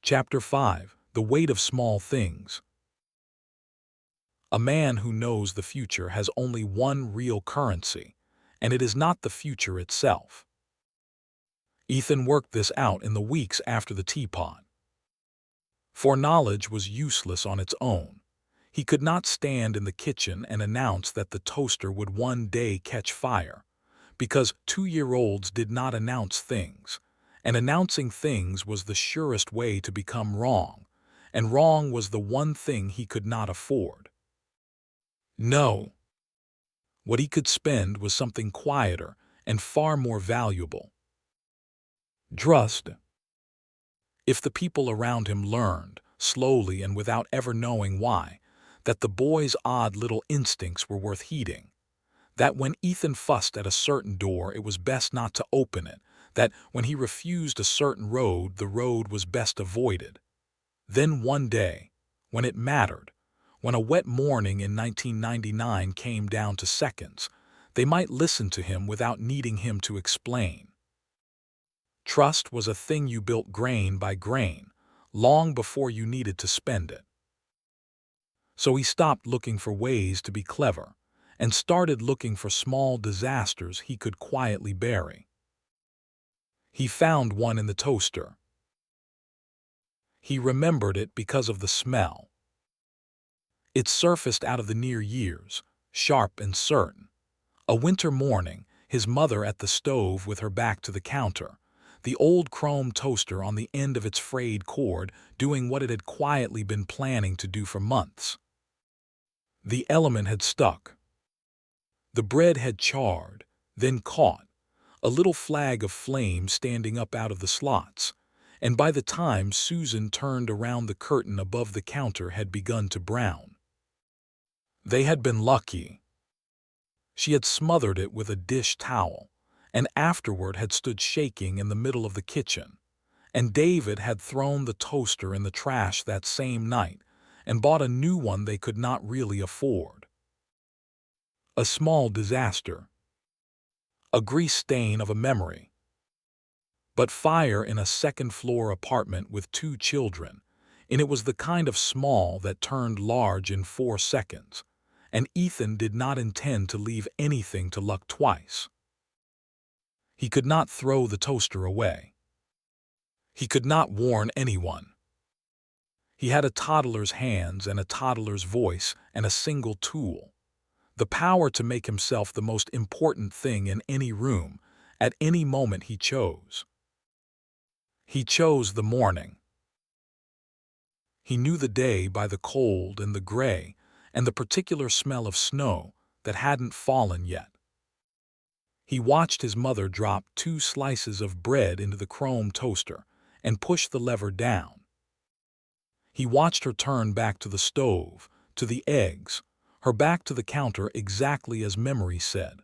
Chapter 5. The Weight of Small Things. A man who knows the future has only one real currency, and it is not the future itself. Ethan worked this out in the weeks after the teapot. Foreknowledge was useless on its own. He could not stand in the kitchen and announce that the toaster would one day catch fire, because 2-year-olds did not announce things, and announcing things was the surest way to become wrong, and wrong was the one thing he could not afford. No. What he could spend was something quieter and far more valuable. Trust. If the people around him learned, slowly and without ever knowing why, that the boy's odd little instincts were worth heeding, that when Ethan fussed at a certain door it was best not to open it, that when he refused a certain road the road was best avoided, then one day, when it mattered, when a wet morning in 1999 came down to seconds, they might listen to him without needing him to explain. Trust was a thing you built grain by grain, long before you needed to spend it. So he stopped looking for ways to be clever, and started looking for small disasters he could quietly bury. He found one in the toaster. He remembered it because of the smell. It surfaced out of the near years, sharp and certain. A winter morning, his mother at the stove with her back to the counter, the old chrome toaster on the end of its frayed cord doing what it had quietly been planning to do for months. The element had stuck. The bread had charred, then caught, a little flag of flame standing up out of the slots, and by the time Susan turned around the curtain above the counter had begun to brown. They had been lucky. She had smothered it with a dish towel, and afterward had stood shaking in the middle of the kitchen, and David had thrown the toaster in the trash that same night and bought a new one they could not really afford. A small disaster. A grease stain of a memory. But fire in a second-floor apartment with 2 children, and it was the kind of small that turned large in 4 seconds, and Ethan did not intend to leave anything to luck twice. He could not throw the toaster away. He could not warn anyone. He had a toddler's hands and a toddler's voice and a single tool, the power to make himself the most important thing in any room, at any moment he chose. He chose the morning. He knew the day by the cold and the gray and the particular smell of snow that hadn't fallen yet. He watched his mother drop 2 slices of bread into the chrome toaster and push the lever down. He watched her turn back to the stove, to the eggs, her back to the counter exactly as memory said.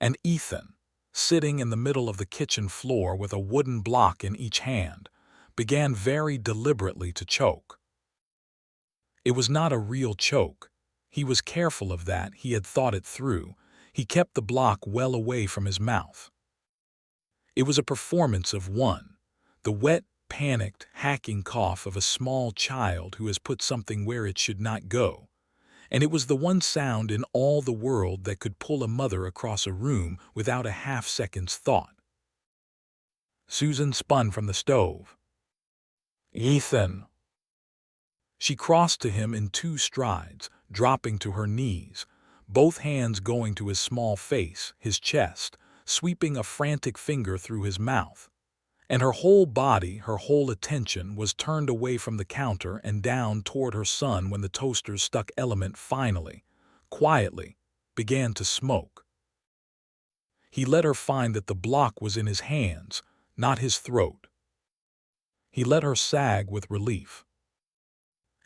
And Ethan, sitting in the middle of the kitchen floor with a wooden block in each hand, began very deliberately to choke. It was not a real choke. He was careful of that, he had thought it through. He kept the block well away from his mouth. It was a performance of one, the wet, panicked, hacking cough of a small child who has put something where it should not go, and it was the one sound in all the world that could pull a mother across a room without a half-second's thought. Susan spun from the stove. "Ethan!" She crossed to him in 2 strides, dropping to her knees, both hands going to his small face, his chest, sweeping a frantic finger through his mouth. And her whole body, her whole attention was turned away from the counter and down toward her son when the toaster's stuck element finally, quietly, began to smoke. He let her find that the block was in his hands, not his throat. He let her sag with relief.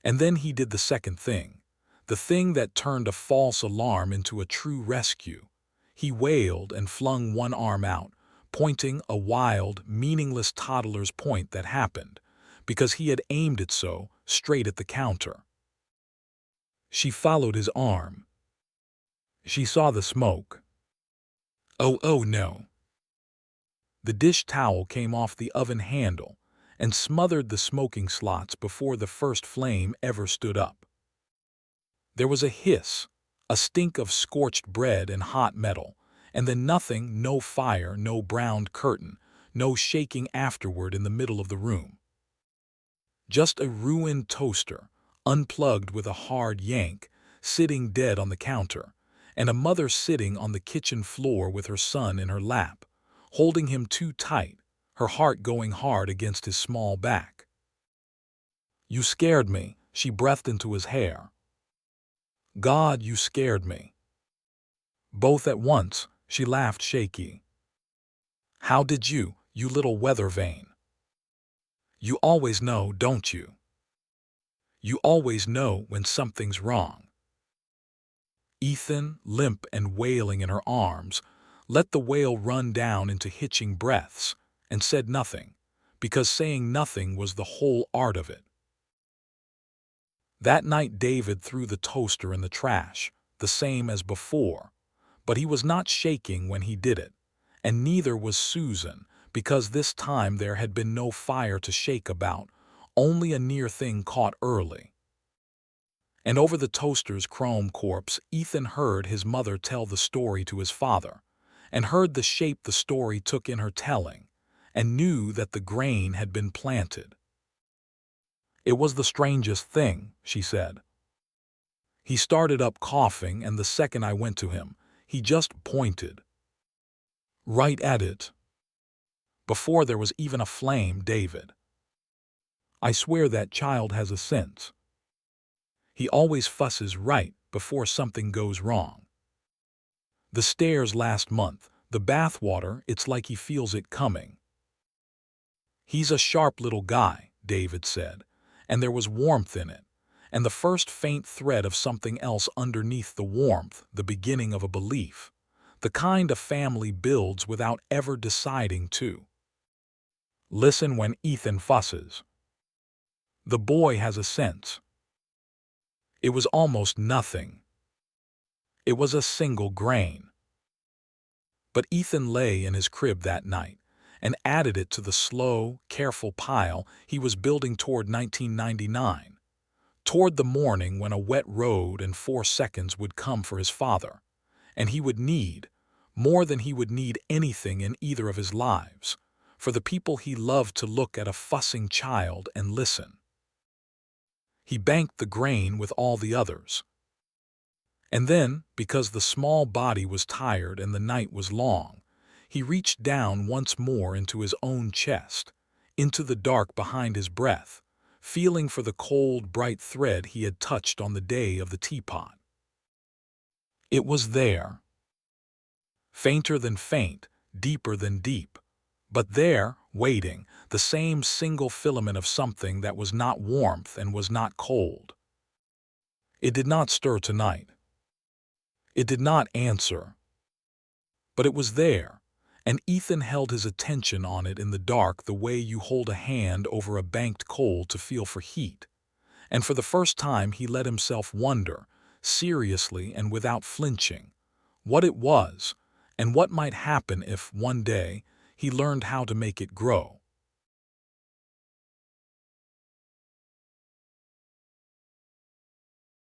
And then he did the second thing, the thing that turned a false alarm into a true rescue. He wailed and flung one arm out, pointing a wild, meaningless toddler's point that happened, because he had aimed it so, straight at the counter. She followed his arm. She saw the smoke. Oh no. The dish towel came off the oven handle, and smothered the smoking slots before the first flame ever stood up. There was a hiss, a stink of scorched bread and hot metal, and then nothing, no fire, no browned curtain, no shaking afterward in the middle of the room. Just a ruined toaster, unplugged with a hard yank, sitting dead on the counter, and a mother sitting on the kitchen floor with her son in her lap, holding him too tight, her heart going hard against his small back. "You scared me," she breathed into his hair. "God, you scared me." Both at once, she laughed shaky. "How did you little weather vane? You always know, don't you? You always know when something's wrong." Ethan, limp and wailing in her arms, let the wail run down into hitching breaths, and said nothing, because saying nothing was the whole art of it. That night David threw the toaster in the trash, the same as before, but he was not shaking when he did it, and neither was Susan, because this time there had been no fire to shake about, only a near thing caught early. And over the toaster's chrome corpse, Ethan heard his mother tell the story to his father, and heard the shape the story took in her telling, and knew that the grain had been planted. "It was the strangest thing," she said. "He started up coughing, and the second I went to him, he just pointed right at it. Before there was even a flame, David. I swear that child has a sense. He always fusses right before something goes wrong. The stairs last month, the bathwater, it's like he feels it coming." "He's a sharp little guy," David said, and there was warmth in it, and the first faint thread of something else underneath the warmth, the beginning of a belief, the kind a family builds without ever deciding to. "Listen when Ethan fusses. The boy has a sense." It was almost nothing. It was a single grain. But Ethan lay in his crib that night and added it to the slow, careful pile he was building toward 1999, toward the morning when a wet road and 4 seconds would come for his father, and he would need, more than he would need anything in either of his lives, for the people he loved to look at a fussing child and listen. He banked the grain with all the others. And then, because the small body was tired and the night was long, he reached down once more into his own chest, into the dark behind his breath, feeling for the cold, bright thread he had touched on the day of the teapot. It was there. Fainter than faint, deeper than deep, but there, waiting, the same single filament of something that was not warmth and was not cold. It did not stir tonight. It did not answer. But it was there, and Ethan held his attention on it in the dark the way you hold a hand over a banked coal to feel for heat. And for the first time he let himself wonder, seriously and without flinching, what it was, and what might happen if, one day, he learned how to make it grow.